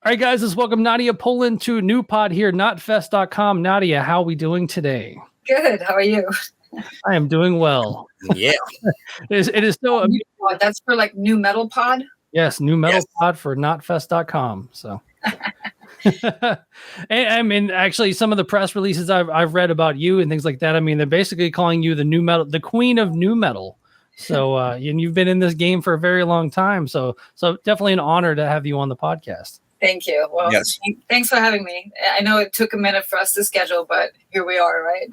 All right, guys, let's welcome Nadja Peulen to a new pod here, notfest.com. Nadja, how are we doing today? Good. How are you? I am doing well. Yeah. It is so amazing. That's for like new metal pod? Yes, new metal pod for notfest.com. So I mean, actually, some of the press releases I've read about you and things like that, I mean, they're basically calling you the new metal, the queen of new metal. So and you've been in this game for a very long time. So definitely an honor to have you on the podcast. Thank you. Well, yes. Thanks for having me. I know it took a minute for us to schedule, but here we are, right?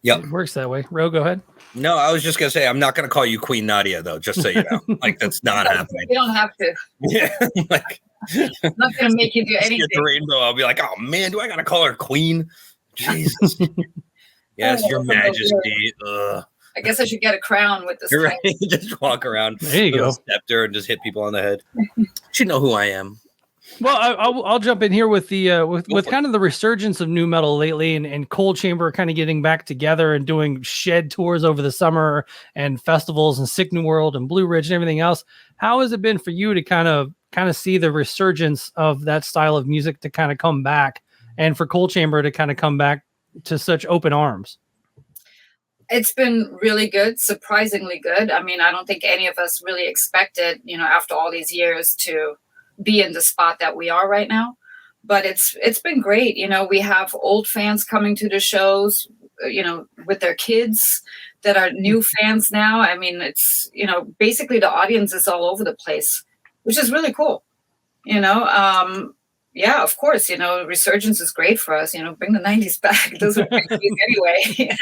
Yep. It works that way. Ro, go ahead. No, I was just going to say, I'm not going to call you Queen Nadja, though, just so you know. Like, that's not happening. You don't have to. Yeah. Like, I'm not going to make you do anything. Get the rainbow. I'll be like, oh, man, do I got to call her Queen? Jesus. Yes, Your Majesty. Ugh. I guess I should get a crown with this. Right. Just walk around there you with go. a scepter and just hit people on the head. You know who I am. Well, I'll jump in here with the with kind of the resurgence of new metal lately, and Coal Chamber kind of getting back together and doing shed tours over the summer and festivals and Sick New World and Blue Ridge and everything else. How has it been for you to kind of see the resurgence of that style of music to kind of come back, and for Coal Chamber to kind of come back to such open arms? It's been really good, surprisingly good. I mean, I don't think any of us really expected, after all these years to be in the spot that we are right now, but it's been great. We have old fans coming to the shows, with their kids that are new fans now. I mean, it's, basically the audience is all over the place, which is really cool. Yeah, of course, resurgence is great for us, bring the 90s back. Those were great anyway.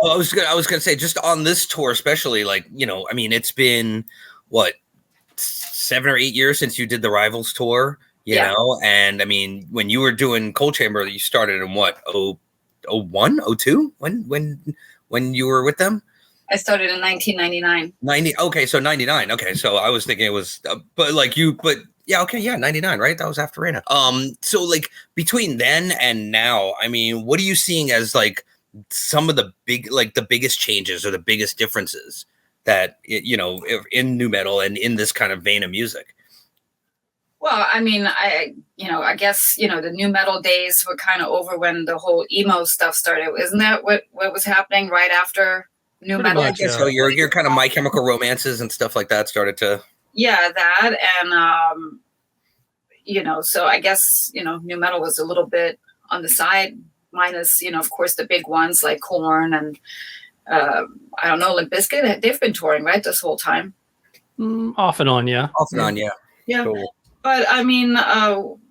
Well, I was going to say, just on this tour, especially, like, I mean, it's been what, 7 or 8 years since you did the Rivals tour, you know? And I mean, when you were doing Coal Chamber, you started in what, 01, 02? When you were with them? I started in 1999. Okay, so 99. Okay, so I was thinking it was, yeah, okay, yeah, 99, right? That was after Reina. So like between then and now, I mean, what are you seeing as like some of the biggest changes or the biggest differences that, in new metal and in this kind of vein of music? Well, I mean, I guess, the new metal days were kind of over when the whole emo stuff started. Isn't that what was happening right after new metal? Much, yeah. So your kind of My Chemical Romances and stuff like that started to. Yeah, that. And, so I guess, new metal was a little bit on the side, minus, of course, the big ones like Korn and, I don't know, Limp Bizkit. They've been touring, right, this whole time? Off and on, yeah. Off and on, yeah. Yeah. Cool. But, I mean,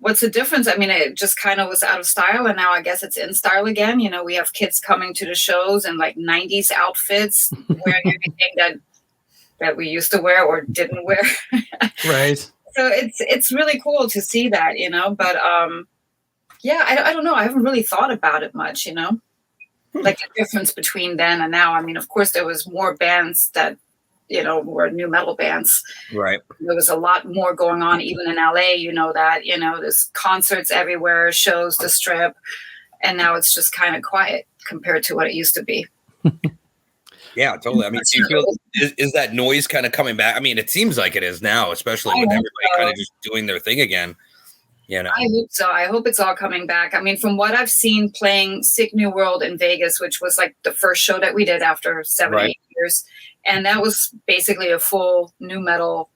what's the difference? I mean, it just kind of was out of style, and now I guess it's in style again. We have kids coming to the shows in, like, 90s outfits, wearing everything that we used to wear or didn't wear. Right. So it's really cool to see that, but yeah, I don't know. I haven't really thought about it much, like the difference between then and now. I mean, of course, there was more bands that, were new metal bands. Right. There was a lot more going on, even in LA, that, there's concerts everywhere, shows to Strip. And now it's just kind of quiet compared to what it used to be. Yeah, totally. I mean, do you feel is that noise kind of coming back? I mean, it seems like it is now, especially with everybody kind of just doing their thing again. I hope so. I hope it's all coming back. I mean, from what I've seen playing Sick New World in Vegas, which was like the first show that we did after 7 or 8 years, and that was basically a full new metal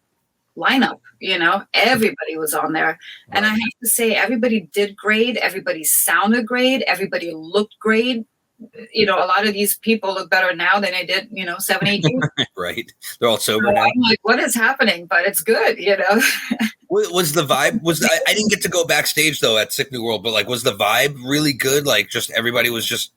lineup. Everybody was on there, and I have to say, everybody did great. Everybody sounded great. Everybody looked great. A lot of these people look better now than they did, 7, 8 years. Right. They're all sober now. I'm like, what is happening? But it's good, Was the vibe, I didn't get to go backstage though at Sick New World, but like, was the vibe really good? Like just everybody was just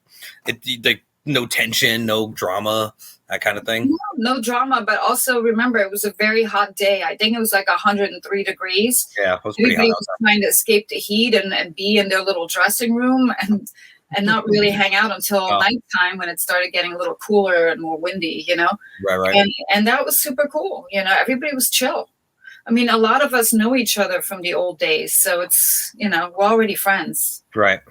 like no tension, no drama, that kind of thing. No drama, but also remember it was a very hot day. I think it was like 103 degrees. Yeah, it was pretty Everybody hot. was trying to escape the heat and be in their little dressing room and not really hang out until nighttime when it started getting a little cooler and more windy, Right. And that was super cool. Everybody was chill. I mean, a lot of us know each other from the old days, so it's, we're already friends. Right.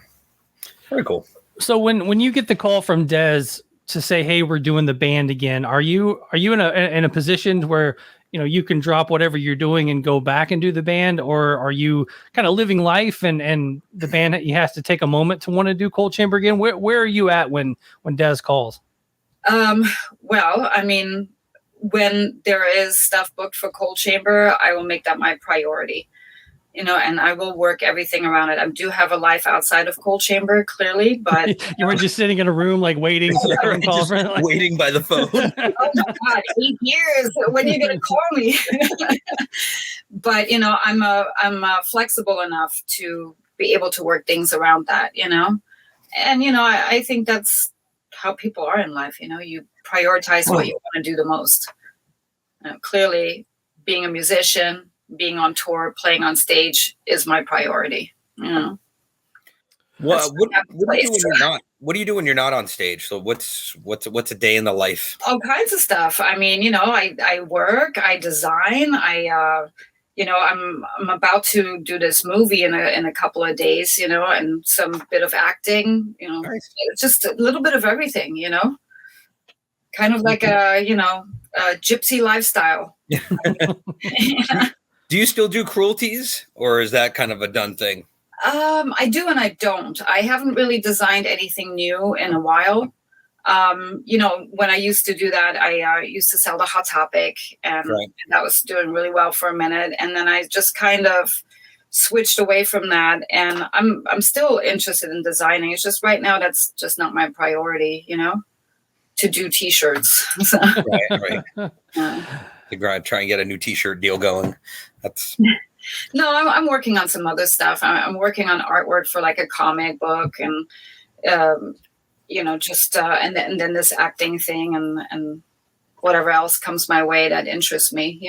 Very cool. So when you get the call from Des to say, "Hey, we're doing the band again," are you in a position where you can drop whatever you're doing and go back and do the band, or are you kind of living life and the band you has to take a moment to want to do Coal Chamber again? Where are you at when Des calls? Well, I mean, when there is stuff booked for Coal Chamber, I will make that my priority, and I will work everything around it. I do have a life outside of Coal Chamber, clearly, but you were just sitting in a room, like waiting for the phone call, waiting by the phone. Oh my God, 8 years. When are you going to call me? But I'm flexible enough to be able to work things around that, and I think that's how people are in life. You prioritize what you want to do the most. Clearly, being a musician, being on tour, playing on stage is my priority. What do you do when you're not on stage? So what's a day in the life? All kinds of stuff. I mean, I work, I design, I'm about to do this movie in a couple of days, and some bit of acting, Nice. Just a little bit of everything, kind of like a gypsy lifestyle. Yeah. Do you still do CruelTees, or is that kind of a done thing? I do and I don't. I haven't really designed anything new in a while. When I used to do that, I used to sell the Hot Topic, and that was doing really well for a minute. And then I just kind of switched away from that. And I'm still interested in designing. It's just right now that's just not my priority, to do T-shirts. So. Right. To try and get a new T-shirt deal going. That's. No, I'm working on some other stuff. I'm working on artwork for like a comic book, and and then this acting thing and whatever else comes my way that interests me.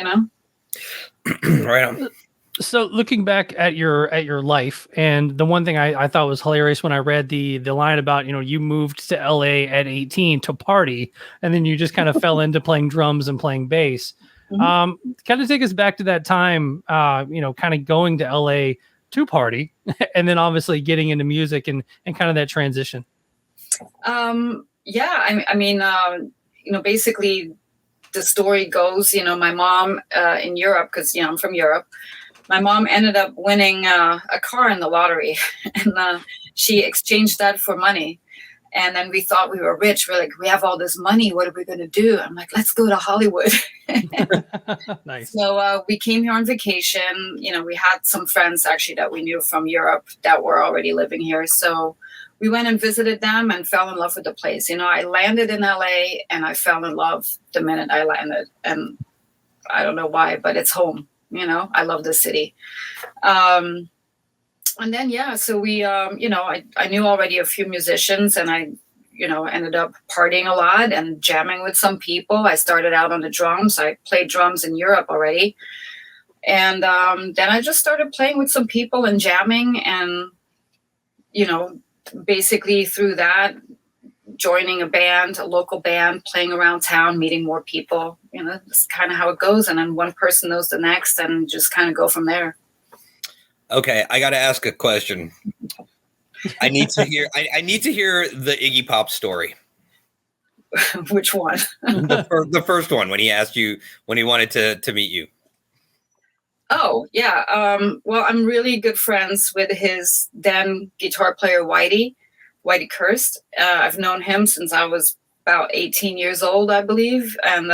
Right on. So looking back at your life, and the one thing I thought was hilarious when I read the line about, you moved to LA at 18 to party, and then you just kind of fell into playing drums and playing bass. Mm-hmm. Kind of take us back to that time, kind of going to LA to party and then obviously getting into music and kind of that transition. Basically the story goes, my mom in Europe, because, I'm from Europe, my mom ended up winning a car in the lottery, and she exchanged that for money. And then we thought we were rich. We're like, we have all this money. What are we going to do? I'm like, let's go to Hollywood. Nice. So we came here on vacation. We had some friends actually that we knew from Europe that were already living here. So we went and visited them and fell in love with the place. I landed in LA and I fell in love the minute I landed. And I don't know why, but it's home. I love the city. And then, so we, I knew already a few musicians, and I, ended up partying a lot and jamming with some people. I started out on the drums. I played drums in Europe already. And then I just started playing with some people and jamming, and, basically through that, joining a local band, playing around town, meeting more people. That's kind of how it goes. And then one person knows the next, and just kind of go from there. Okay, I got to ask a question. I need to hear. I need to hear the Iggy Pop story. Which one? the first one, when he asked you, when he wanted to meet you. Oh yeah. Well, I'm really good friends with his then guitar player Whitey Kirst. I've known him since I was about 18 years old, I believe, and.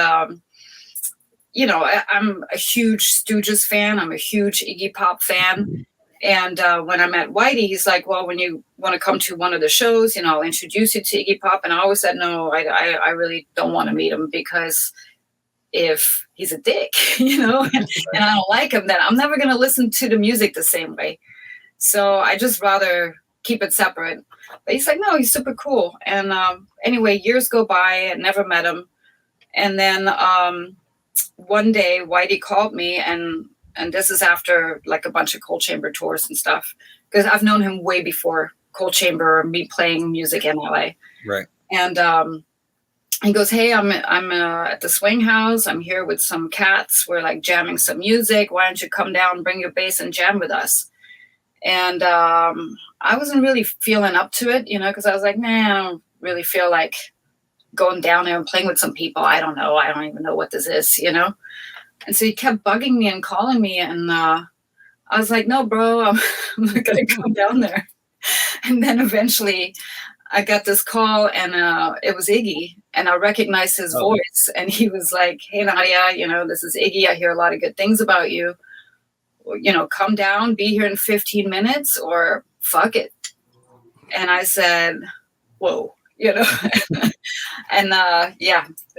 I'm a huge Stooges fan. I'm a huge Iggy Pop fan. And when I met Whitey, he's like, well, when you want to come to one of the shows, I'll introduce you to Iggy Pop. And I always said, no, I really don't want to meet him, because if he's a dick, and I don't like him, then I'm never going to listen to the music the same way. So I just rather keep it separate. But he's like, no, he's super cool. And anyway, years go by. I never met him. And then one day Whitey called me, and this is after like a bunch of Coal Chamber tours and stuff, because I've known him way before Coal Chamber, me playing music in LA. Right. And he goes, hey, I'm at the Swing House. I'm here with some cats. We're like jamming some music. Why don't you come down, bring your bass and jam with us? And I wasn't really feeling up to it, because I was like, man, I don't really feel like going down there and playing with some people. I don't know. I don't even know what this is, And so he kept bugging me and calling me. And I was like, no, bro, I'm not going to come down there. And then eventually I got this call, and it was Iggy, and I recognized his voice. And he was like, hey, Nadja, this is Iggy. I hear a lot of good things about you. Come down, be here in 15 minutes or fuck it. And I said, whoa, and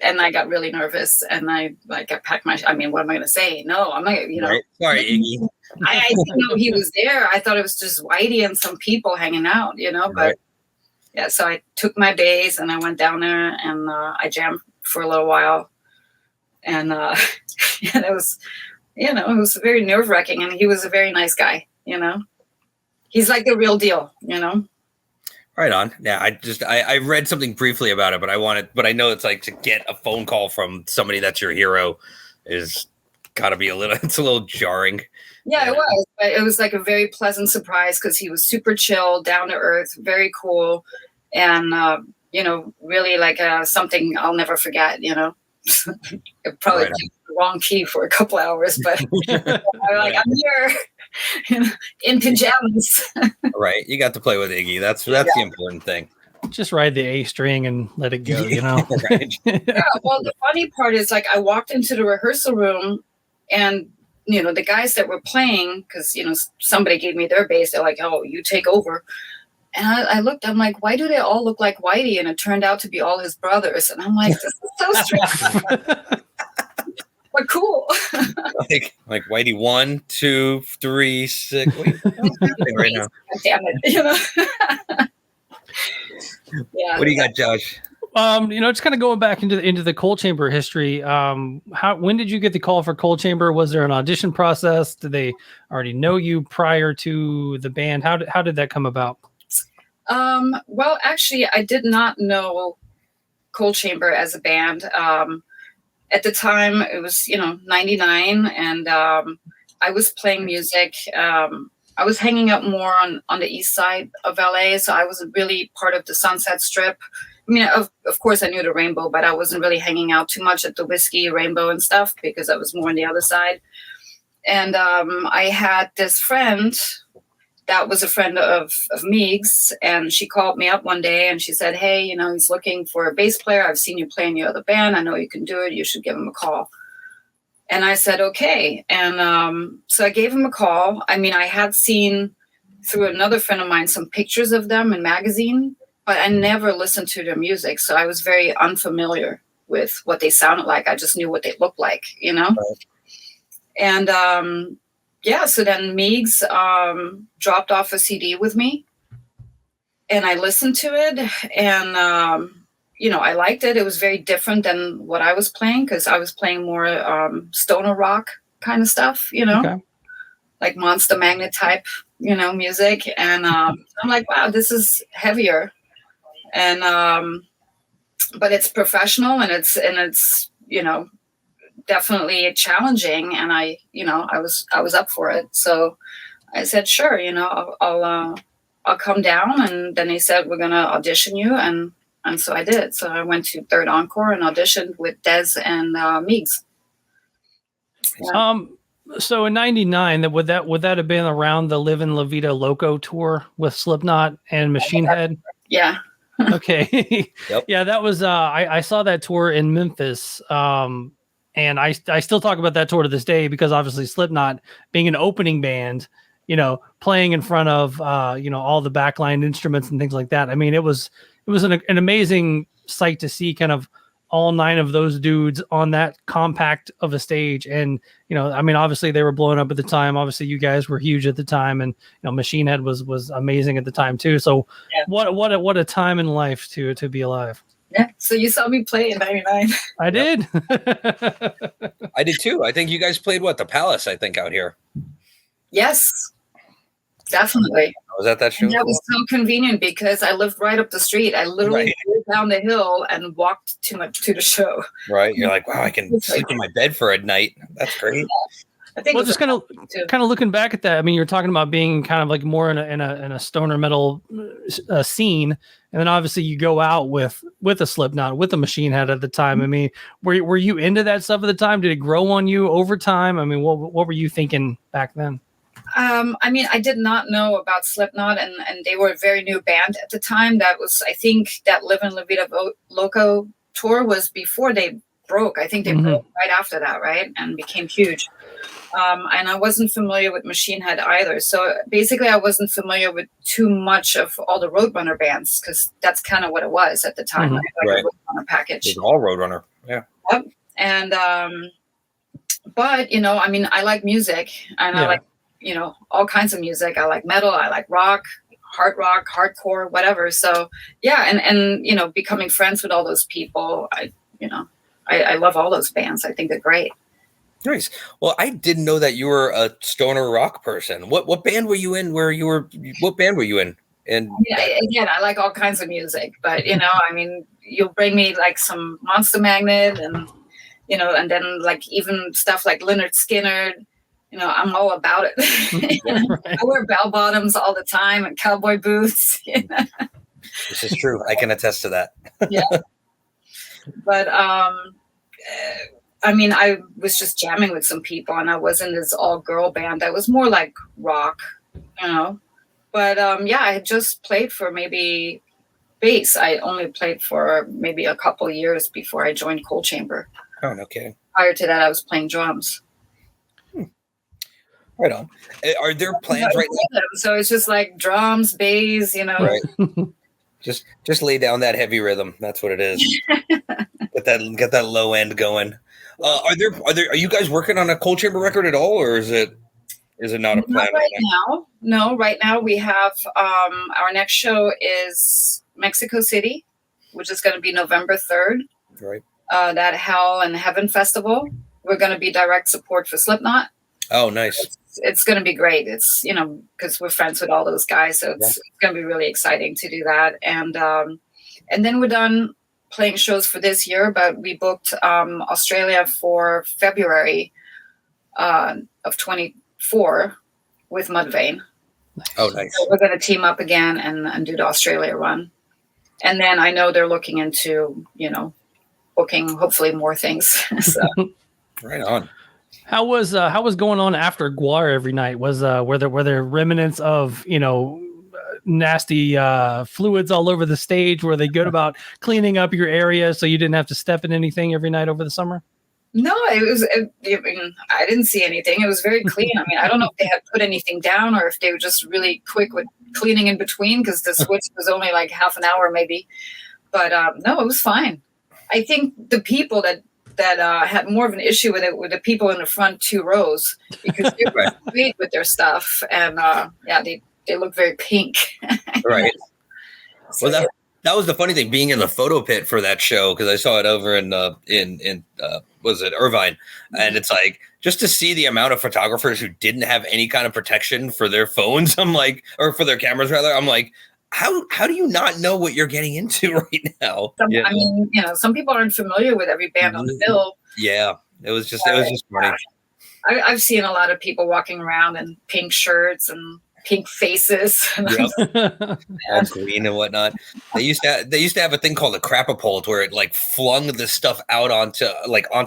and I got really nervous, and I packed what am I going to say? No, I'm not, Right. Sorry, Iggy. I didn't know he was there. I thought it was just Whitey and some people hanging out, but right. Yeah, so I took my bass and I went down there, and I jammed for a little while, and and it was, it was very nerve-wracking, and he was a very nice guy, he's like the real deal, Right on. Yeah, I read something briefly about it, but I know it's like to get a phone call from somebody that's your hero is gotta be it's a little jarring. Yeah, it was. But it was like a very pleasant surprise because he was super chill, down to earth, very cool, and really like something I'll never forget. It probably Right. the wrong key for a couple hours, but I'm here in pajamas. Right. You got to play with Iggy. That's the important thing. Just ride the A string and let it go, Right. Yeah. Well, the funny part is I walked into the rehearsal room, and the guys that were playing, because somebody gave me their bass, they're like, oh, you take over. And I looked, I'm like, why do they all look like Whitey? And it turned out to be all his brothers. And I'm like, this is so strange. But cool. like Whitey 1, 2, 3, 6. Right now. Damn it. Yeah. What do you got, Josh? Just kind of going back into the Coal Chamber history. When did you get the call for Coal Chamber? Was there an audition process? Did they already know you prior to the band? How did that come about? Well, actually, I did not know Coal Chamber as a band. At the time, it was 99, and I was playing music. I was hanging out more on the east side of LA, so I wasn't really part of the Sunset Strip. I mean, of course, I knew the Rainbow, but I wasn't really hanging out too much at the Whiskey, Rainbow, and stuff because I was more on the other side. And I had this friend that was a friend of Meeg's, and she called me up one day and she said, hey, he's looking for a bass player. I've seen you play in your other band. I know you can do it. You should give him a call. And I said, okay. And so I gave him a call. I mean, I had seen through another friend of mine some pictures of them in magazine, but I never listened to their music. So I was very unfamiliar with what they sounded like. I just knew what they looked like, Right. And so then Meeg's dropped off a CD with me, and I listened to it, and I liked it. It was very different than what I was playing because I was playing more stoner rock kind of stuff, Okay. like Monster Magnet type, music. And I'm like, wow, this is heavier, and but it's professional, and it's definitely challenging, and I was up for it. So I said, sure, I'll come down. And then they said, we're gonna audition you, and so I did. So I went to Third Encore and auditioned with Dez and Meeg's. Yeah. So in '99, would that have been around the Livin, Vida, Loco tour with Slipknot and Machine Head? Yeah. Okay. Yep. Yeah, that was I saw that tour in Memphis. And I still talk about that tour to this day because obviously Slipknot being an opening band, playing in front of all the backline instruments and things like that. I mean, it was an amazing sight to see kind of all 9 of those dudes on that compact of a stage. And, obviously they were blowing up at the time. Obviously you guys were huge at the time, and, Machine Head was amazing at the time too. So yeah. What a time in life to be alive. Yeah. So you saw me play in '99. I did. I did too. I think you guys played the Palace, I think, out here. Yes, definitely. Was that show? And that was so convenient because I lived right up the street. I literally drove down the hill and walked to the show. Right. You're like, wow, I can sleep in my bed for a night. That's great. I think. Well, just kind of looking back at that. I mean, you're talking about being kind of like more in a stoner metal scene, and then obviously you go out with a Slipknot, with a Machine Head at the time. I mean, were you into that stuff at the time? Did it grow on you over time? I mean, what were you thinking back then? I mean, I did not know about Slipknot, and they were a very new band at the time. That was, I think, that Livin, Vida, Loco tour was before they broke. I think they broke right after that, right? And became huge. And I wasn't familiar with Machine Head either. So basically, I wasn't familiar with too much of all the Roadrunner bands, because that's kind of what it was at the time, like a Roadrunner package. It was all Roadrunner, yeah. Yep. And, but, you know, I mean, I like music, and I like, you know, all kinds of music. I like metal, I like rock, hardcore, whatever. So yeah, and you know, becoming friends with all those people, I love all those bands. I think they're great. Nice. Well, I didn't know that you were a stoner rock person. What band were you in? What band were you in? And again, I like all kinds of music, but you know, I mean, you'll bring me like some Monster Magnet, and you know, and then like even stuff like Lynyrd Skynyrd. You know, I'm all about it. I wear bell bottoms all the time and cowboy boots. You know? This is true. I can attest to that. Yeah. But I mean, I was just jamming with some people, and I wasn't this all-girl band. I was more like rock, you know. But yeah, I had just played for maybe bass. I only played for maybe a couple of years before I joined Coal Chamber. Oh, no kidding. Prior to that, I was playing drums. Right on. Are there plans right now? So it's just like drums, bass, you know. Right. Just lay down that heavy rhythm. That's what it is. Get that low end going. Are you guys working on a Coal Chamber record at all, or is it not a plan? Not right now. No, right now we have our next show is Mexico City, which is going to be November 3rd. Right. That Hell and Heaven Festival. We're going to be direct support for Slipknot. Oh, nice. It's going to be great. It's, you know, because we're friends with all those guys. So it's going to be really exciting to do that. And then we're done playing shows for this year, but we booked Australia for February of 24 with Mudvayne. Oh, nice. So we're going to team up again and do the Australia run. And then I know they're looking into, you know, booking hopefully more things. So. Right on. How was going on after Gwar every night? Were there remnants of, you know, nasty fluids all over the stage? Were they good about cleaning up your area so you didn't have to step in anything every night over the summer? No, I didn't see anything. It was very clean. I mean, I don't know if they had put anything down or if they were just really quick with cleaning in between, because the switch was only like half an hour maybe. But no, it was fine. I think the people that had more of an issue with it were the people in the front 2 rows, because they were great with their stuff, and they look very pink. Right. So, well, that was the funny thing, being in the photo pit for that show, because I saw it over in was it Irvine, and it's like, just to see the amount of photographers who didn't have any kind of protection for their phones, I'm like, or for their cameras rather, I'm like, how do you not know what you're getting into right now? I mean, you know, some people aren't familiar with every band on the bill. Yeah, it was just funny. I've seen a lot of people walking around in pink shirts and pink faces. Yep. All green and whatnot. They used to have a thing called a crapapult, where it like flung this stuff out onto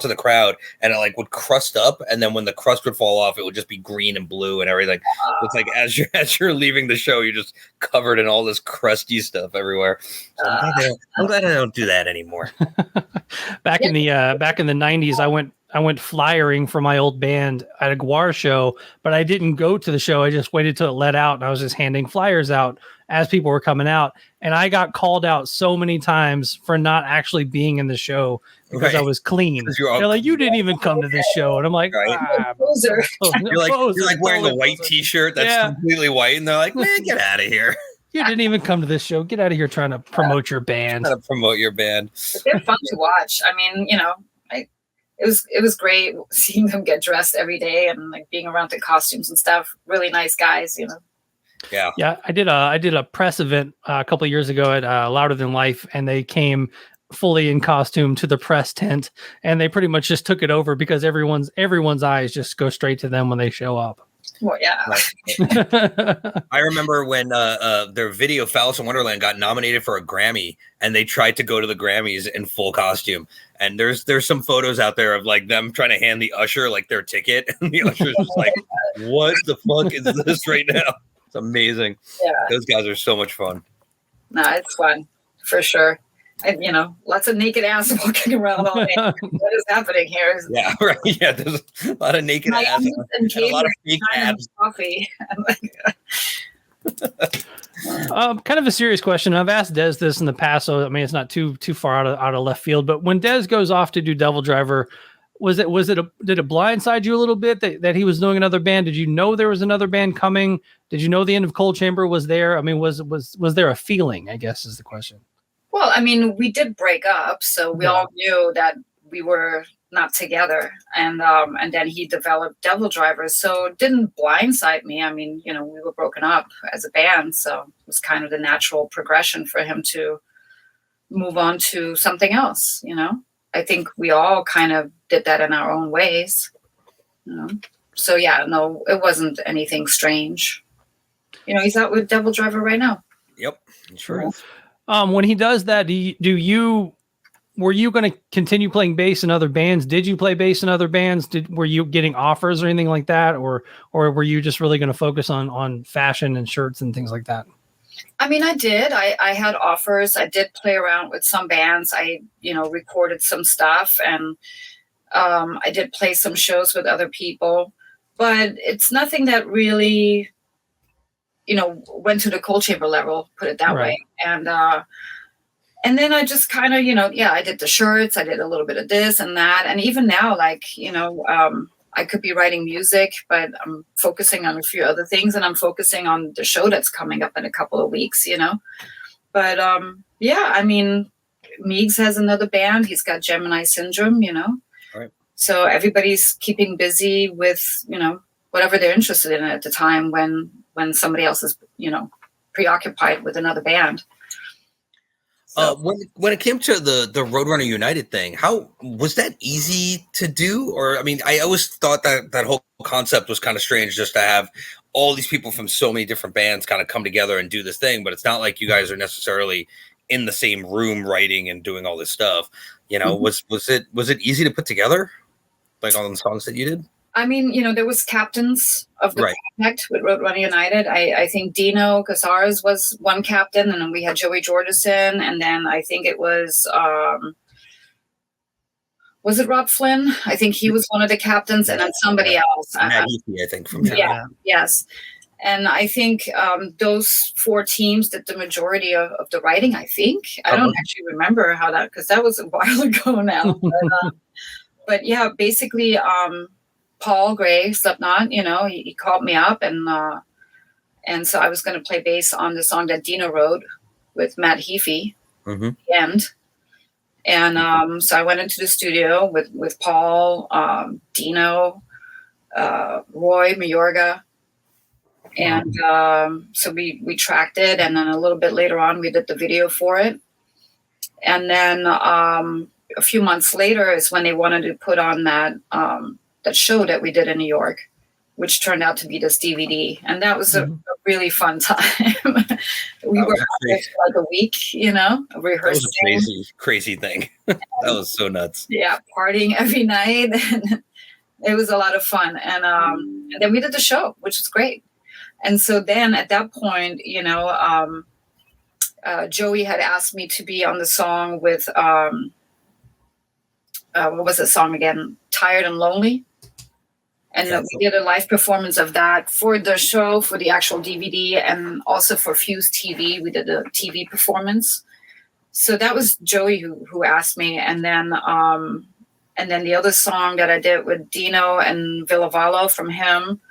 the crowd, and it like would crust up, and then when the crust would fall off, it would just be green and blue and everything. It's like as you're leaving the show, you're just covered in all this crusty stuff everywhere. So I'm glad I don't do that anymore. Back in the 90s, I went flyering for my old band at a Gwar show, but I didn't go to the show. I just waited till it let out, and I was just handing flyers out as people were coming out. And I got called out so many times for not actually being in the show because I was clean. They're like, "You didn't even come to this show," and I'm like, You're like wearing a white T-shirt that's completely white, and they're like, "Man, get out of here." You didn't even come to this show. Get out of here trying to promote your band. Trying to promote your band. But they're fun to watch. I mean, you know, it was great seeing them get dressed every day and like being around the costumes and stuff. Really nice guys, you know. Yeah. I did a press event a couple of years ago at Louder Than Life, and they came fully in costume to the press tent, and they pretty much just took it over because everyone's eyes just go straight to them when they show up. Well, yeah. I remember when their video Alice in Wonderland got nominated for a Grammy, and they tried to go to the Grammys in full costume. And there's some photos out there of like them trying to hand the usher like their ticket, and the usher's just like, "What the fuck is this right now?" It's amazing. Yeah, those guys are so much fun. No, it's fun for sure. And lots of naked ass walking around all day. What is happening here? Yeah, right. Yeah, there's a lot of naked ass and a lot of fake abs. Coffee. Kind of a serious question. I've asked Des this in the past, so I mean it's not too far out of left field. But when Des goes off to do DevilDriver, did it blindside you a little bit that he was doing another band? Did you know there was another band coming? Did you know the end of Coal Chamber was there? I mean, was there a feeling, I guess is the question. Well, I mean, we did break up, so we all knew that we were not together, and then he developed DevilDriver, so it didn't blindside me. I mean, we were broken up as a band, so it was kind of the natural progression for him to move on to something else. I think we all kind of did that in our own ways. So yeah, no, it wasn't anything strange. He's out with DevilDriver right now. Yep, sure. When he does that, were you going to continue playing bass in other bands? Did you play bass in other bands? Were you getting offers or anything like that? Or were you just really going to focus on fashion and shirts and things like that? I mean, I did. I had offers. I did play around with some bands. I, recorded some stuff, and I did play some shows with other people, but it's nothing that really, went to the Coal Chamber level, put it that way. And then I just kind of, I did the shirts, I did a little bit of this and that. And even now, like, I could be writing music, but I'm focusing on a few other things, and I'm focusing on the show that's coming up in a couple of weeks, But I mean, Meigs has another band. He's got Gemini Syndrome, Right. So everybody's keeping busy with, whatever they're interested in at the time when somebody else is, preoccupied with another band. So. When it came to the Roadrunner United thing, how was that easy to do? Or, I mean, I always thought that whole concept was kind of strange, just to have all these people from so many different bands kind of come together and do this thing. But it's not like you guys are necessarily in the same room writing and doing all this stuff. Mm-hmm. Was it easy to put together, like on the songs that you did? I mean, there was captains of the project with Roadrunner United. I think Dino Casares was one captain, and then we had Joey Jordison, and then I think it was it Rob Flynn? I think he was one of the captains, and then somebody else. Matt Heafy, I think, from yes. And I think those four teams did the majority of the writing, I think. I don't actually remember how that, because that was a while ago now. But yeah, basically... Paul Gray, Slipknot, he called me up, and so I was going to play bass on the song that Dino wrote with Matt Heafy, the end. And so I went into the studio with Paul, Dino, Roy Mayorga, and so we tracked it, and then a little bit later on we did the video for it, and then a few months later is when they wanted to put on that show that we did in New York, which turned out to be this DVD. And that was a really fun time. We were out there for like a week, rehearsing. That was a crazy thing. That was so nuts. Yeah, partying every night. It was a lot of fun. And then we did the show, which was great. And so then at that point, Joey had asked me to be on the song with, what was the song again? Tired and Lonely. And we did a live performance of that for the show, for the actual DVD, and also for Fuse TV. We did a TV performance. So that was Joey who asked me. And then the other song that I did with Dino and Villavallo from him,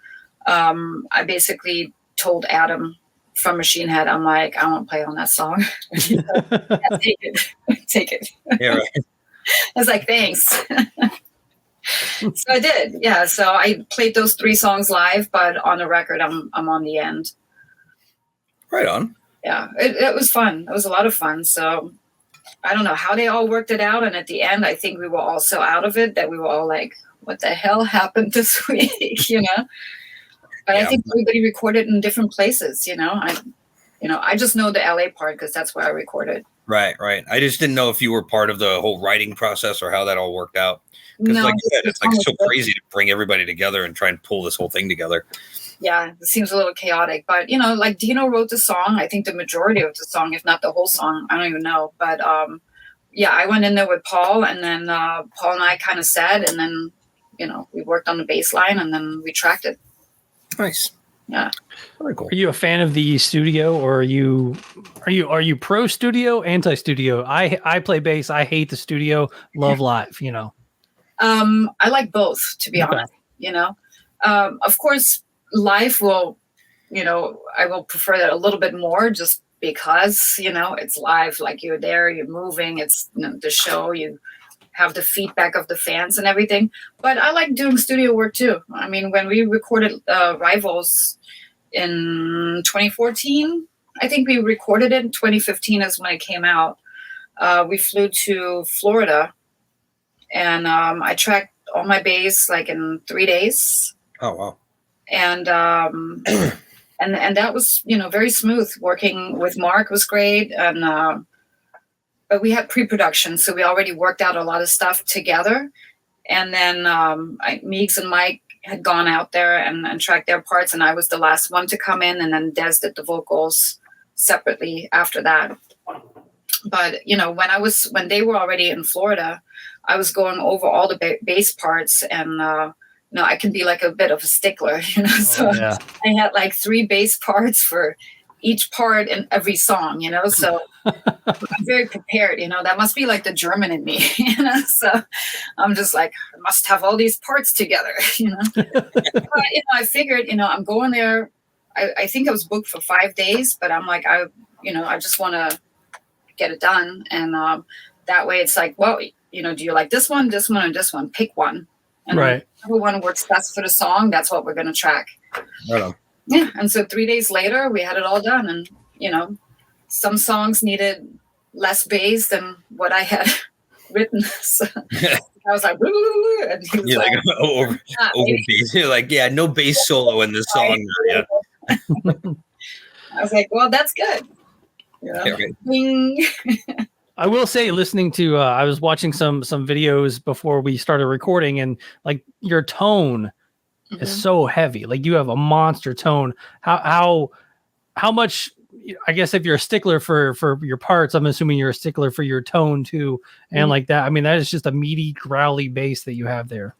I basically told Adam from Machine Head, I'm like, I won't play on that song. Take it. Yeah, right. I was like, thanks. So I did, yeah. So I played those 3 songs live, but on the record, I'm on the end. Right on. Yeah, it was fun. It was a lot of fun. So I don't know how they all worked it out, and at the end, I think we were all so out of it that we were all like, "What the hell happened this week?" But I think everybody recorded in different places, I just know the LA part because that's where I recorded. Right. I just didn't know if you were part of the whole writing process or how that all worked out. Because like you said, it's like so crazy to bring everybody together and try and pull this whole thing together. Yeah, it seems a little chaotic, but like Dino wrote the song. I think the majority of the song, if not the whole song, I don't even know. But yeah, I went in there with Paul, and then Paul and I kind of said, and then we worked on the bass line, and then we tracked it. Nice. Yeah. Very cool. Are you a fan of the studio, or are you pro studio, anti studio? I play bass. I hate the studio. Love live. I like both, to be honest. Of course, live will, I will prefer that a little bit more, just because it's live. Like you're there, you're moving. It's the show. You have the feedback of the fans and everything. But I like doing studio work too. I mean, when we recorded Rivals in 2014, I think we recorded it in 2015 is when it came out. We flew to Florida, and I tracked all my bass like in 3 days. Oh, wow. And and that was very smooth. Working with Mark was great, and but we had pre-production, so we already worked out a lot of stuff together. And then Meeks and Mike had gone out there and tracked their parts, and I was the last one to come in, and then Des did the vocals separately after that. But when they were already in Florida, I was going over all the bass parts, and I can be like a bit of a stickler, so yeah. I had like 3 bass parts for each part in every song, so I'm very prepared, that must be like the German in me, so I'm just like, I must have all these parts together, But, I figured, I'm going there. I think I was booked for 5 days, but I'm like, I just want to get it done. And that way it's like, well, do you like this one, or this one? Pick one. And right. Whichever one works best for the song, that's what we're going to track. Right on. Yeah. And so 3 days later, we had it all done. And, some songs needed less bass than what I had written. So I was like, woo, and he was You're like over bass. You're like, yeah, no bass solo in this song. Yeah. I was like, well, that's good. Right. I will say, listening to, I was watching some videos before we started recording, and like your tone is so heavy. Like you have a monster tone. How much? I guess if you're a stickler for your parts, I'm assuming you're a stickler for your tone too, and like that. I mean, that is just a meaty, growly bass that you have there.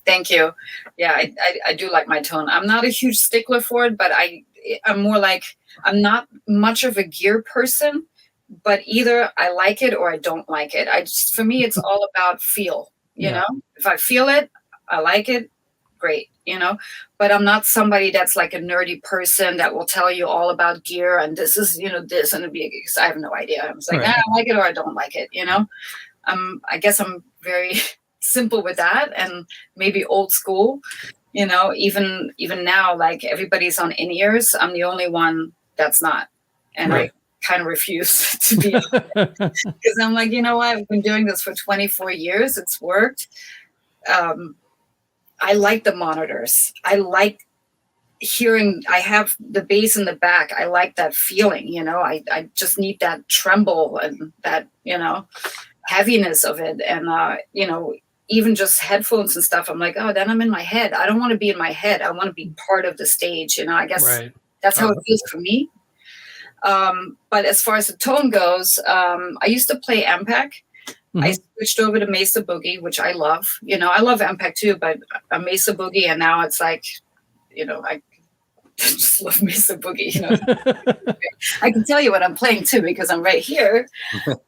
Thank you. Yeah, I do like my tone. I'm not a huge stickler for it, but I'm more like, I'm not much of a gear person, but either I like it or I don't like it. For me, it's all about feel, you know, if I feel it, I like it, great, but I'm not somebody that's like a nerdy person that will tell you all about gear and this is, this and because I have no idea. I'm just like, I like it or I don't like it, I guess I'm very simple with that, and maybe old school, even now, like everybody's on in-ears. I'm the only one that's not. And I kind of refuse to be, because I'm like, I've been doing this for 24 years. It's worked. I like the monitors. I like hearing, I have the bass in the back. I like that feeling, I just need that tremble and that, heaviness of it. And, even just headphones and stuff, I'm like, oh, then I'm in my head. I don't want to be in my head. I want to be part of the stage. I guess that's how it feels for me. But as far as the tone goes, I used to play MPEG. I switched over to Mesa Boogie, which I love. I love MPEG too, but a Mesa Boogie, and now it's like, I just love Mesa Boogie. I can tell you what I'm playing too, because I'm right here,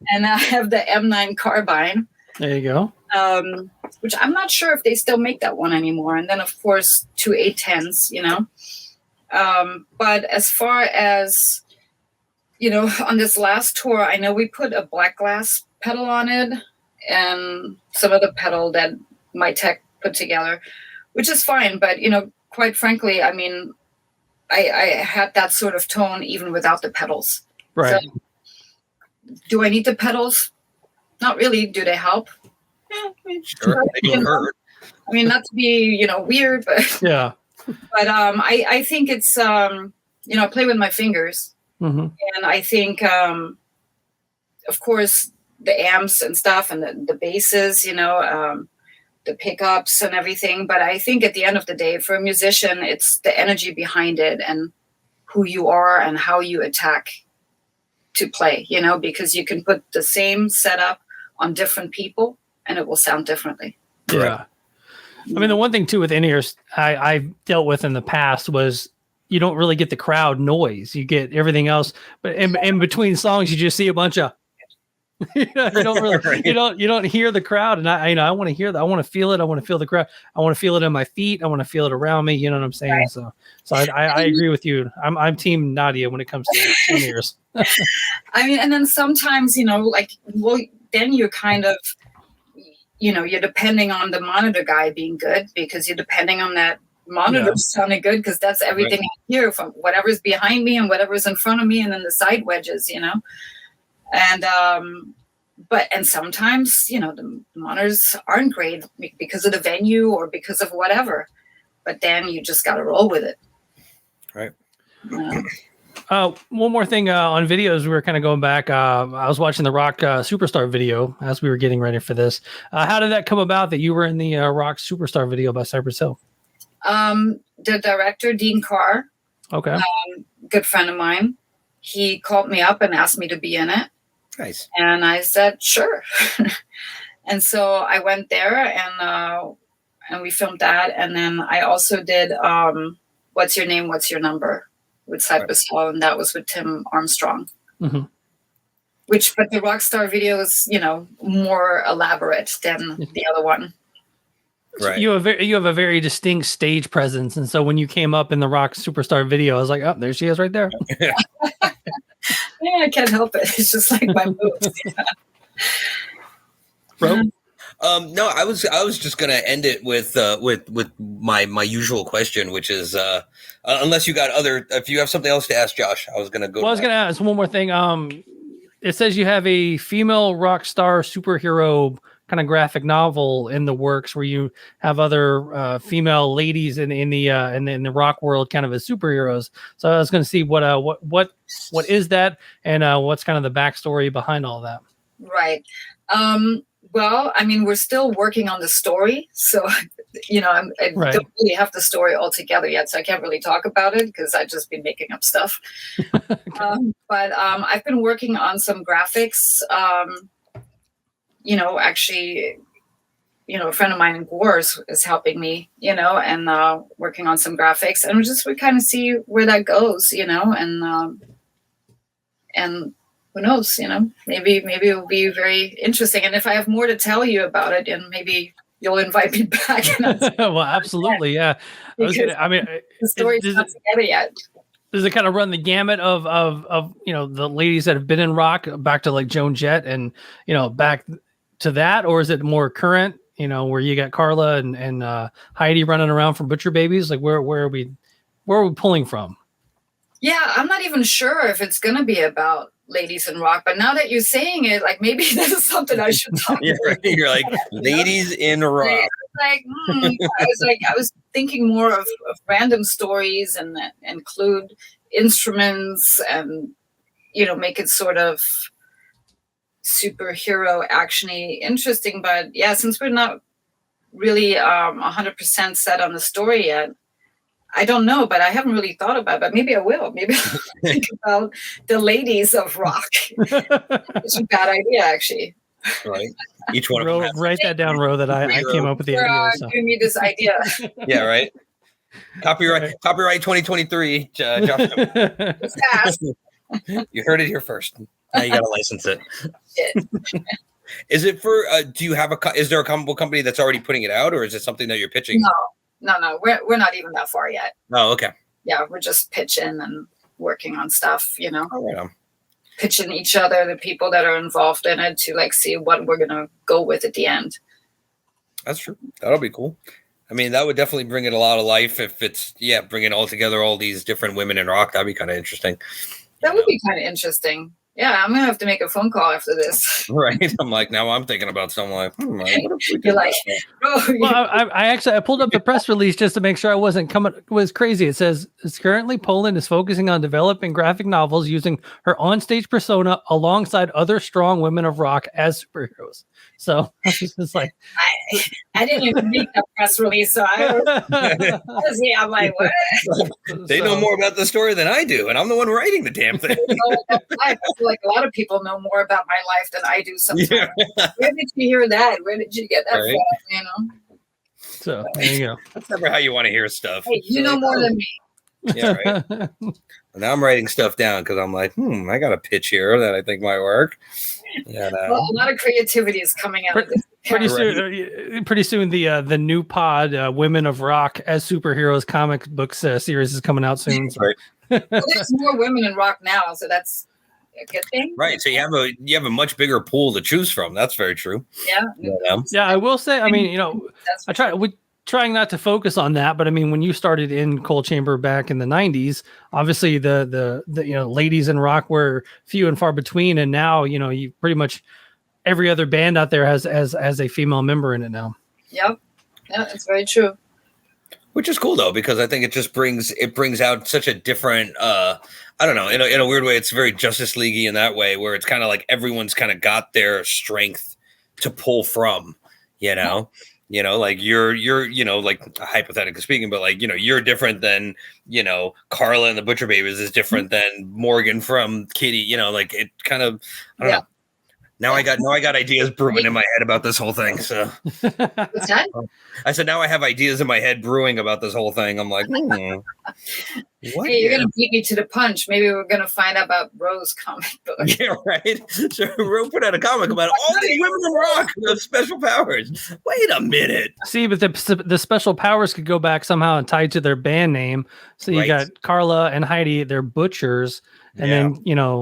and I have the M9 Carbine. There you go. Which I'm not sure if they still make that one anymore. And then of course 2 810s, but as far as, on this last tour, I know we put a black glass pedal on it and some other pedal that my tech put together, which is fine. But, quite frankly, I mean, I had that sort of tone even without the pedals. Right. So, do I need the pedals? Not really. Do they help? Yeah, sure. They don't hurt. I mean, not to be, weird, but yeah. But I think it's I play with my fingers, and I think of course the amps and stuff and the basses, the pickups and everything. But I think at the end of the day, for a musician, it's the energy behind it and who you are and how you attack to play, because you can put the same setup on different people and it will sound differently. Yeah. I mean, the one thing too with in-ears I've dealt with in the past was you don't really get the crowd noise. You get everything else, but in between songs, you just see a bunch of, you don't really, right. you don't hear the crowd. And I want to hear that. I want to feel it. I want to feel the crowd. I want to feel it in my feet. I want to feel it around me. You know what I'm saying? Right. So I agree with you. I'm team Nadja when it comes to in-ears. I mean, and then sometimes, then you're kind of, you're depending on the monitor guy being good because you're depending on that monitor sounding good because that's everything I hear from whatever's behind me and whatever's in front of me and then the side wedges, And and sometimes, the monitors aren't great because of the venue or because of whatever. But then you just got to roll with it. Right. One more thing on videos, we were kind of going back. I was watching the Rock Superstar video as we were getting ready for this. How did that come about that you were in the Rock Superstar video by Cypress Hill? The director, Dean Carr, okay, good friend of mine, he called me up and asked me to be in it. Nice. And I said, sure. And so I went there and we filmed that. And then I also did What's Your Name, What's Your Number? With Cypress Hill, and that was with Tim Armstrong. But the Rockstar video is, more elaborate than the other one. Right. You have a very distinct stage presence, and so when you came up in the Rock Superstar video, I was like, oh, there she is, right there. Yeah, I can't help it. It's just like my moves. Bro. No, I was just gonna end it with my usual question, which is unless you got if you have something else to ask Josh, I was gonna go. Well, I was gonna ask one more thing. It says you have a female rock star superhero kind of graphic novel in the works where you have other female ladies in the rock world kind of as superheroes. So I was gonna see what is that and what's kind of the backstory behind all that. Right. Well, I mean, we're still working on the story, so I don't really have the story all together yet, so I can't really talk about it because I've just been making up stuff. Okay. But I've been working on some graphics. Actually, a friend of mine in Gwar is helping me, and working on some graphics, and we kind of see where that goes, and. Who knows, maybe it will be very interesting. And if I have more to tell you about it, and maybe you'll invite me back. Well, absolutely. Yeah. The story's not together yet. Does it kind of run the gamut of the ladies that have been in rock back to like Joan Jett and, back to that? Or is it more current, where you got Carla and Heidi running around from Butcher Babies? Like where are we pulling from? Yeah, I'm not even sure if it's going to be about ladies in rock, but now that you're saying it, like maybe this is something I should talk about. You're like ladies in rock. I was thinking more of random stories and include instruments and make it sort of superhero actiony interesting. But yeah, since we're not really 100% set on the story yet, I don't know, but I haven't really thought about it. But maybe I will. Maybe I'll think about the ladies of rock. It's a bad idea, actually. Right. Each one of them. Write that down, Ro, that I came up with the idea. So. Give me this idea. Yeah, right. Copyright 2023. Josh. You heard it here first. Now you got to license it. Is it for, is there a comic book company that's already putting it out, or is it something that you're pitching? No, we're not even that far yet. Oh, okay. Yeah, we're just pitching and working on stuff, Oh, right. Pitching each other, the people that are involved in it, to see what we're gonna go with at the end. That's true. That'll be cool. I mean, that would definitely bring it a lot of life if it's bringing all together all these different women in rock. That'd be kind of interesting. That would be kind of interesting. Yeah, I'm gonna have to make a phone call after this. Right. I'm like, now I'm thinking about something like, what if we did You're like, that? oh, Well, I pulled up the press release just to make sure I wasn't coming. It was crazy. It says it's currently Poland is focusing on developing graphic novels using her onstage persona alongside other strong women of rock as superheroes. So it's like I didn't even read the press release, so I'm like, what? They know more about the story than I do, and I'm the one writing the damn thing. I feel like a lot of people know more about my life than I do sometimes. Yeah. Where did you hear that? Where did you get that from? You know. So there you go. That's never how you want to hear stuff. Hey, you know more than me. Yeah, right. Now I'm writing stuff down because I'm like, I got a pitch here that I think might work. Yeah, well, a lot of creativity is coming out of this. Pretty soon, the new pod, Women of Rock as Superheroes comic books series is coming out soon. So. Right. Well, there's more women in rock now, so that's a good thing. Right. So you have a much bigger pool to choose from. That's very true. Yeah. Yeah, I will say. I mean, we're trying not to focus on that, but I mean, when you started in Coal Chamber back in the '90s, obviously the ladies in rock were few and far between, and now you pretty much every other band out there has a female member in it now. Yep. Yeah, it's very true. Which is cool though, because I think it brings out such a different I don't know, in a weird way, it's very Justice League-y in that way, where it's kind of like everyone's kind of got their strength to pull from, like you're like hypothetically speaking, but like, you're different than, Carla and the Butcher Babies is different than Morgan from Kitty, like it kind of, I don't know. Now I got ideas brewing in my head about this whole thing. So what's that? I said, now I have ideas in my head brewing about this whole thing. I'm like, what? Hey, you're gonna beat me to the punch. Maybe we're gonna find out about Rose comic book. Yeah, right. So Rose put out a comic about all the women in rock who have special powers. Wait a minute. See, but the special powers could go back somehow and tied to their band name. So you got Carla and Heidi, they're butchers, and then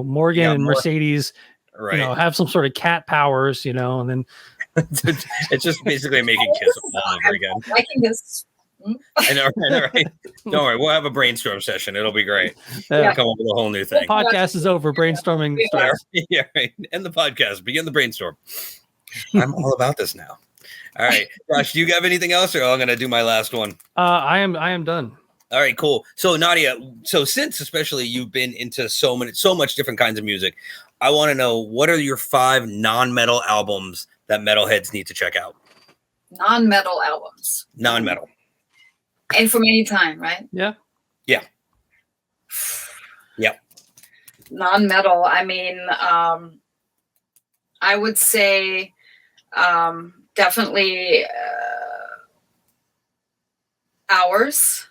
Morgan and Mercedes. Right. Have some sort of cat powers, and then it's just basically making kiss all over again. Liking this. I know, right? Don't worry, we'll have a brainstorm session. It'll be great. We'll come up with a whole new thing. The podcast is over. Brainstorming starts. Yeah, right. End the podcast. Begin the brainstorm. I'm all about this now. All right, Josh, do you have anything else, or I'm going to do my last one? I am done. All right, cool. So Nadja, since especially you've been into so much different kinds of music, I want to know, what are your 5 non-metal albums that metalheads need to check out? Non-metal albums. Non-metal. And from any time, right? Yeah. Yeah. Yeah. Non-metal. I mean, I would say definitely Hours.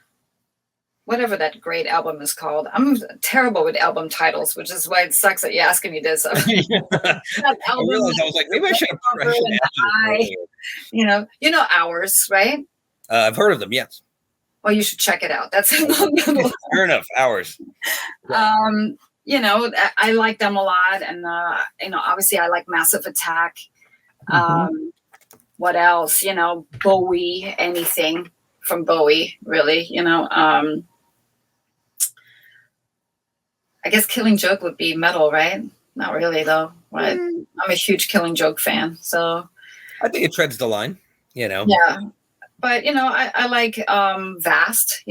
Whatever that great album is called. I'm terrible with album titles, which is why it sucks that you're asking me this. I realized, I was like, maybe I should have Hours, right? I've heard of them, yes. Well, you should check it out. That's fair enough. Hours. I like them a lot, and obviously I like Massive Attack. What else? Bowie, anything from Bowie, really. I guess Killing Joke would be metal, right? Not really, though. Right? I'm a huge Killing Joke fan, so I think it treads the line. Yeah, but I like Vast.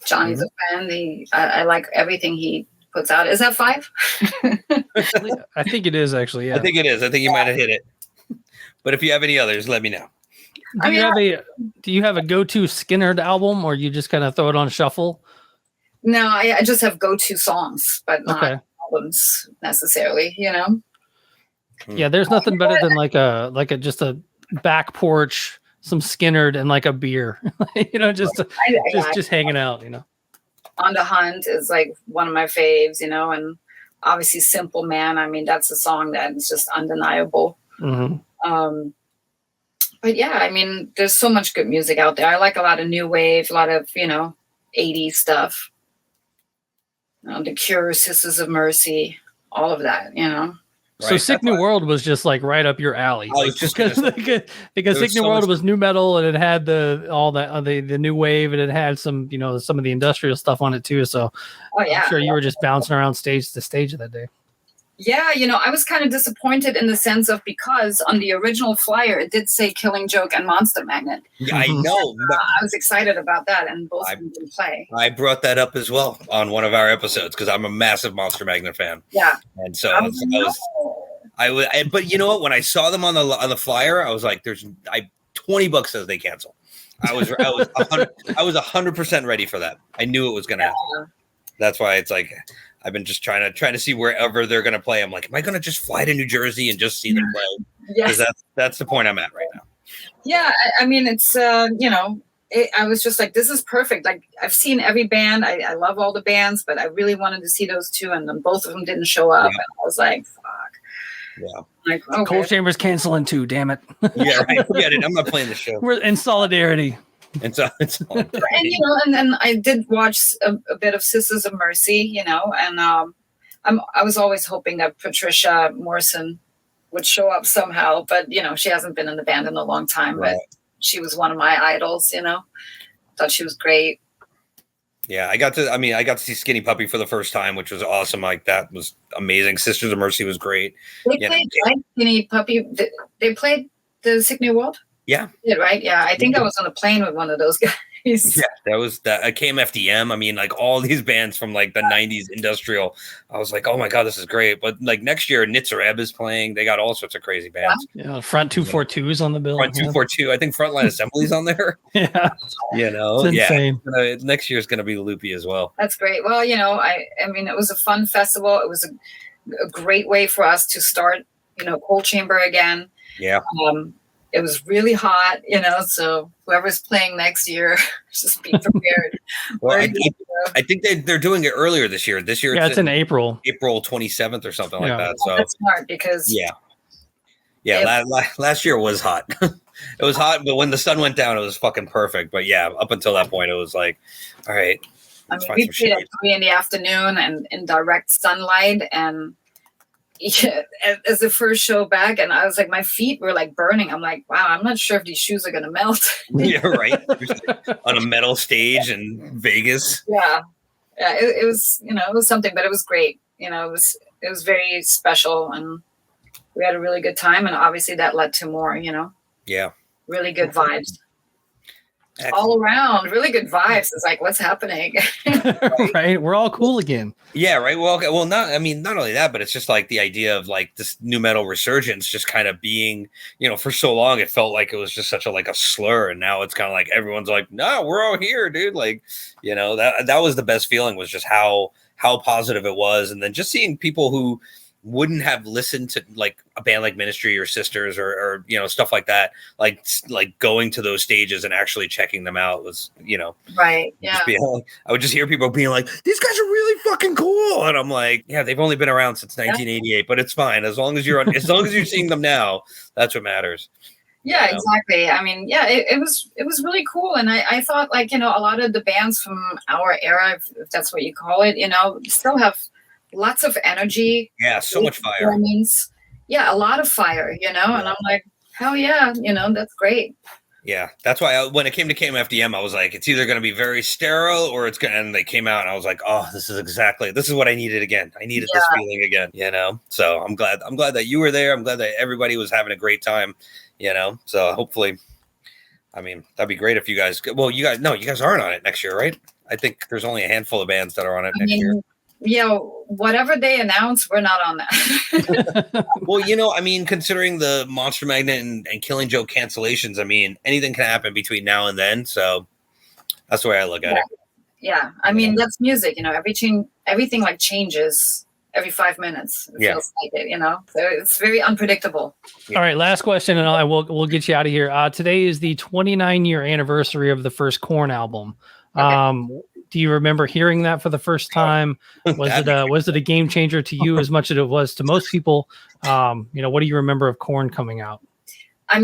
Johnny's a fan. I like everything he puts out. Is that 5? I think it is, actually. Yeah, I think it is. I think you might have hit it. But if you have any others, let me know. Do you have a go-to Skynyrd album, or you just kind of throw it on shuffle? No, I just have go-to songs, but not albums necessarily. Yeah, there's nothing better than just a back porch, some Skynyrd, and like a beer. just hanging out. On the Hunt is like one of my faves. And obviously Simple Man. I mean, that's a song that is just undeniable. Mm-hmm. But yeah, I mean, there's so much good music out there. I like a lot of new wave, a lot of 80s stuff. The Cure, Sisters of Mercy, all of that, So right, Sick New World was just like right up your alley. Because Sick New World was new metal, and it had the new wave, and it had some some of the industrial stuff on it too. So I'm sure you were just bouncing around stage to stage that day. Yeah, I was kind of disappointed in the sense of because on the original flyer it did say Killing Joke and Monster Magnet. Yeah, I know. I was excited about that, and both of them didn't play. I brought that up as well on one of our episodes because I'm a massive Monster Magnet fan. Yeah, and so I was. But you know what? When I saw them on the flyer, I was like, "There's $20 says they cancel." I was 100% ready for that. I knew it was going to happen. That's why it's like. I've been just trying to see wherever they're going to play. I'm like, am I going to just fly to New Jersey and just see them play? Because that's the point I'm at right now. Yeah, I mean, it's I was just like, this is perfect. Like, I've seen every band. I love all the bands, but I really wanted to see those two, and then both of them didn't show up. Yeah. And I was like, fuck. Yeah. Like, okay. Coal Chamber's canceling too. Damn it. Yeah, right. Forget it. I'm not playing the show. We're in solidarity. And then I did watch a bit of Sisters of Mercy, and I was always hoping that Patricia Morrison would show up somehow, but she hasn't been in the band in a long time. Right. But she was one of my idols. Thought she was great. Yeah, I got to see Skinny Puppy for the first time, which was awesome. Like, that was amazing. Sisters of Mercy was great. They played Skinny Puppy. They played the Sick New World. Yeah. Right. Yeah. I think I was on a plane with one of those guys. Yeah, that was that. I came FDM. I mean, like all these bands from like the 90s industrial. I was like, oh my God, this is great. But like next year, Nitzareb is playing. They got all sorts of crazy bands. Yeah, Front 242 is on the bill. Front 242. I think Frontline Assembly's on there. Yeah. It's insane. Next year's going to be loopy as well. That's great. Well, I mean, it was a fun festival. It was a great way for us to start, Coal Chamber again. Yeah. It was really hot, so whoever's playing next year, just be prepared. Well, I think they're doing it earlier this year. This year, it's in April. April 27th or something like that. So that's smart because last year was hot. It was hot, but when the sun went down, it was fucking perfect. But yeah, up until that point, it was like, all right. I mean, we played at 3 PM and in direct sunlight, and as the first show back, and I was like, my feet were like burning. I'm like, wow, I'm not sure if these shoes are gonna melt. Yeah, right. On a metal stage in Vegas. Yeah, it was it was something, but it was great. It was very special, and we had a really good time, and obviously that led to more. Yeah, really good vibes. Excellent. All around, really good vibes. It's like, what's happening? Right, we're all cool again. Yeah, right. Well, okay. Well, not only that, but it's just like the idea of like this new metal resurgence, just kind of being, for so long it felt like it was just such a slur, and now it's kind of like everyone's like, no, we're all here, dude. Like, that was the best feeling, was just how positive it was, and then just seeing people who wouldn't have listened to like a band like Ministry or Sisters or stuff like that, like going to those stages and actually checking them out was right. Yeah, I would just hear people being like, these guys are really fucking cool, and I'm like, yeah, they've only been around since 1988, but it's fine as long as you're seeing them now. That's what matters. Yeah, exactly. I mean, yeah, it was really cool, and I thought like a lot of the bands from our era, if that's what you call it, still have lots of energy. Yeah, so much fire. Yeah, a lot of fire, and I'm like, hell yeah, that's great. Yeah, that's why when it came to KMFDM, I was like, it's either going to be very sterile or it's going to, and they came out and I was like, oh, this is what I needed again. I needed this feeling again, So I'm glad that you were there. I'm glad that everybody was having a great time, So hopefully, I mean, that'd be great if you guys aren't on it next year, right? I think there's only a handful of bands that are on it next year. Yeah, whatever they announce, we're not on that. Well, considering the Monster Magnet and Killing Joke cancellations, anything can happen between now and then. So that's the way I look at it. Yeah, that's music. Everything like changes every 5 minutes. It feels like it. So it's very unpredictable. Yeah. All right, last question, and we'll get you out of here. Today is the 29-year anniversary of the first Korn album. Okay. Do you remember hearing that for the first time? Was it a game changer to you as much as it was to most people? What do you remember of Korn coming out? I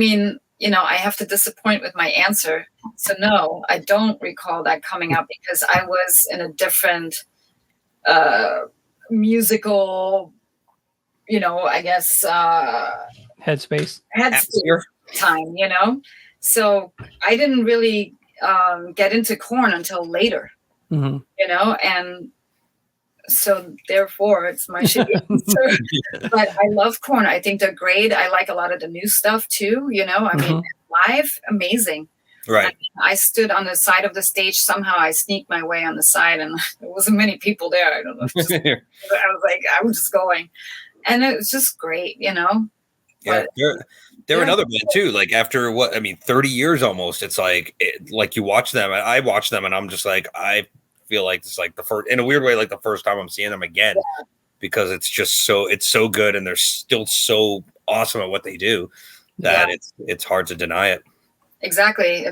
have to disappoint with my answer. So no, I don't recall that coming out because I was in a different musical, I guess headspace time, So I didn't really get into Korn until later. Mm-hmm. And So therefore, it's my shitty answer. But I love Korn. I think they're great. I like a lot of the new stuff too. I mean, live, amazing. Right. I stood on the side of the stage. Somehow I sneaked my way on the side, and there wasn't many people there. I don't know. I was just going, and it was just great. Yeah, But, they're another band too. Like after 30 years almost. It's like you watch them. I watch them, and I'm just like I feel like it's like the first, in a weird way, like the first time I'm seeing them again, because it's just so good, and they're still so awesome at what they do that it's hard to deny it. Exactly.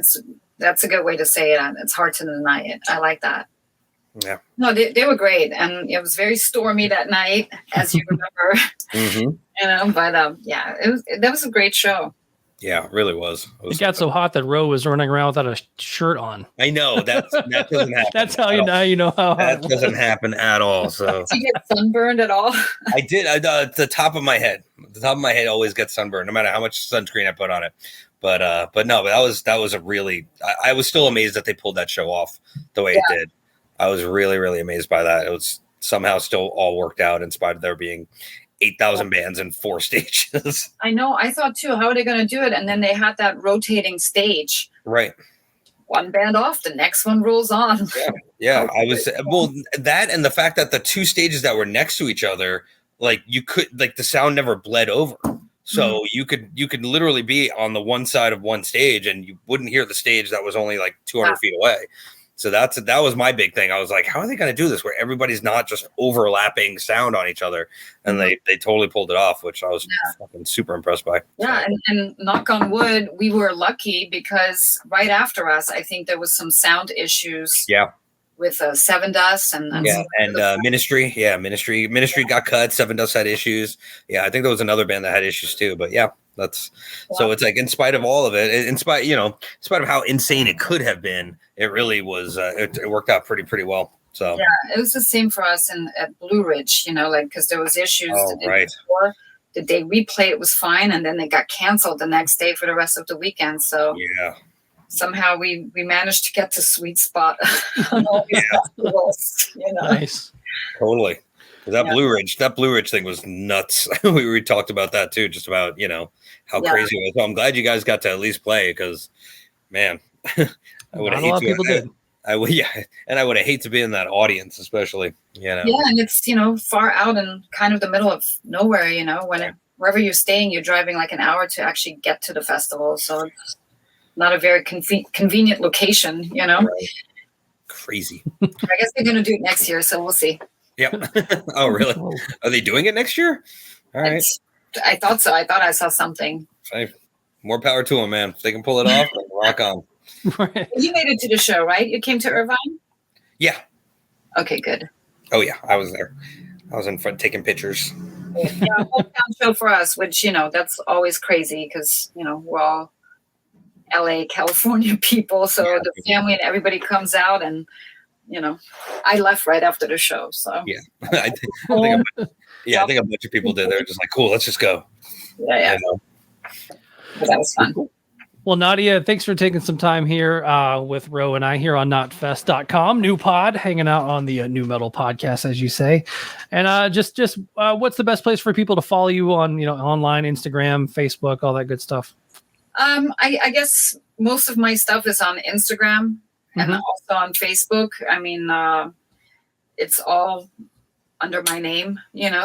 That's a good way to say it. It's hard to deny it. I like that. Yeah. No, they were great, and it was very stormy that night, as you remember. But that was a great show. Yeah, it really was. It got so hot that Ro was running around without a shirt on. I know that doesn't happen. That's how you know how that doesn't happen at all. So did you get sunburned at all? I did. The top of my head always gets sunburned, no matter how much sunscreen I put on it. But that was a really. I was still amazed that they pulled that show off the way it did. I was really, really amazed by that. It was somehow still all worked out in spite of there being 8,000 bands in 4 stages. I know. I thought too, how are they going to do it? And then they had that rotating stage. Right. One band off, the next one rolls on. Yeah. I was that, and the fact that the 2 stages that were next to each other, like you could, like the sound never bled over. So you could literally be on the one side of one stage, and you wouldn't hear the stage that was only like 200 feet away. So that was my big thing. I was like, how are they going to do this where everybody's not just overlapping sound on each other? And they totally pulled it off, which I was fucking super impressed by. Yeah. And knock on wood, we were lucky because right after us, I think there was some sound issues. Yeah. With Seven Dust and Ministry. Yeah. Ministry got cut. Seven Dust had issues. Yeah. I think there was another band that had issues too, but so it's like, in spite of all of it, in spite of how insane it could have been, it really was, it worked out pretty well. So yeah, it was the same for us at Blue Ridge, because there was issues. Before. The day we played, it was fine. And then they got canceled the next day for the rest of the weekend. So somehow we managed to get the sweet spot on all these festivals, Nice. Totally. That Blue Ridge thing was nuts. we talked about that too, just about, how crazy it was. So I'm glad you guys got to at least play, because man, I would have hated to. I would have hated to be in that audience, especially, Yeah, and it's, far out in kind of the middle of nowhere, wherever you're staying, you're driving like an hour to actually get to the festival. So it's not a very convenient location, Right. Crazy. I guess they're going to do it next year, so we'll see. Yep. Oh, really? Are they doing it next year? All right. I thought so. I thought I saw something. Hey, more power to them, man. If they can pull it off, rock on. Right. You made it to the show, right? You came to Irvine? Yeah. Okay, good. Oh, yeah. I was there. I was in front taking pictures. Yeah, hometown show for us, which, that's always crazy because, we're all LA, California people. So the family and everybody comes out, and I left right after the show. So I think a bunch of people did. They were just like, cool, let's just go. Yeah. But that was fun. Well, Nadja, thanks for taking some time here with Ro and I here on notfest.com. New pod, hanging out on the New Metal podcast, as you say. And just what's the best place for people to follow you on, online, Instagram, Facebook, all that good stuff? I guess most of my stuff is on Instagram. And also on Facebook. I mean, it's all under my name,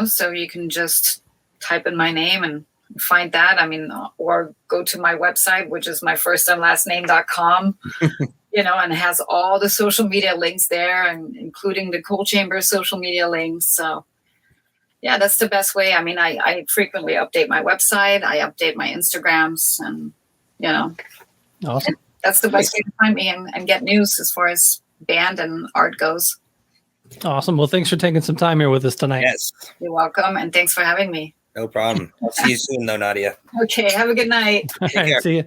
so you can just type in my name and find that. I mean, or go to my website, which is my first and last name.com, and it has all the social media links there, and including the Coal Chamber social media links. So yeah, that's the best way. I mean, I frequently update my website. I update my Instagrams, and, Awesome. That's the best way to find me and get news as far as band and art goes. Awesome. Well, thanks for taking some time here with us tonight. Yes. You're welcome. And thanks for having me. No problem. I'll see you soon, though, Nadja. Okay. Have a good night. All right, see you.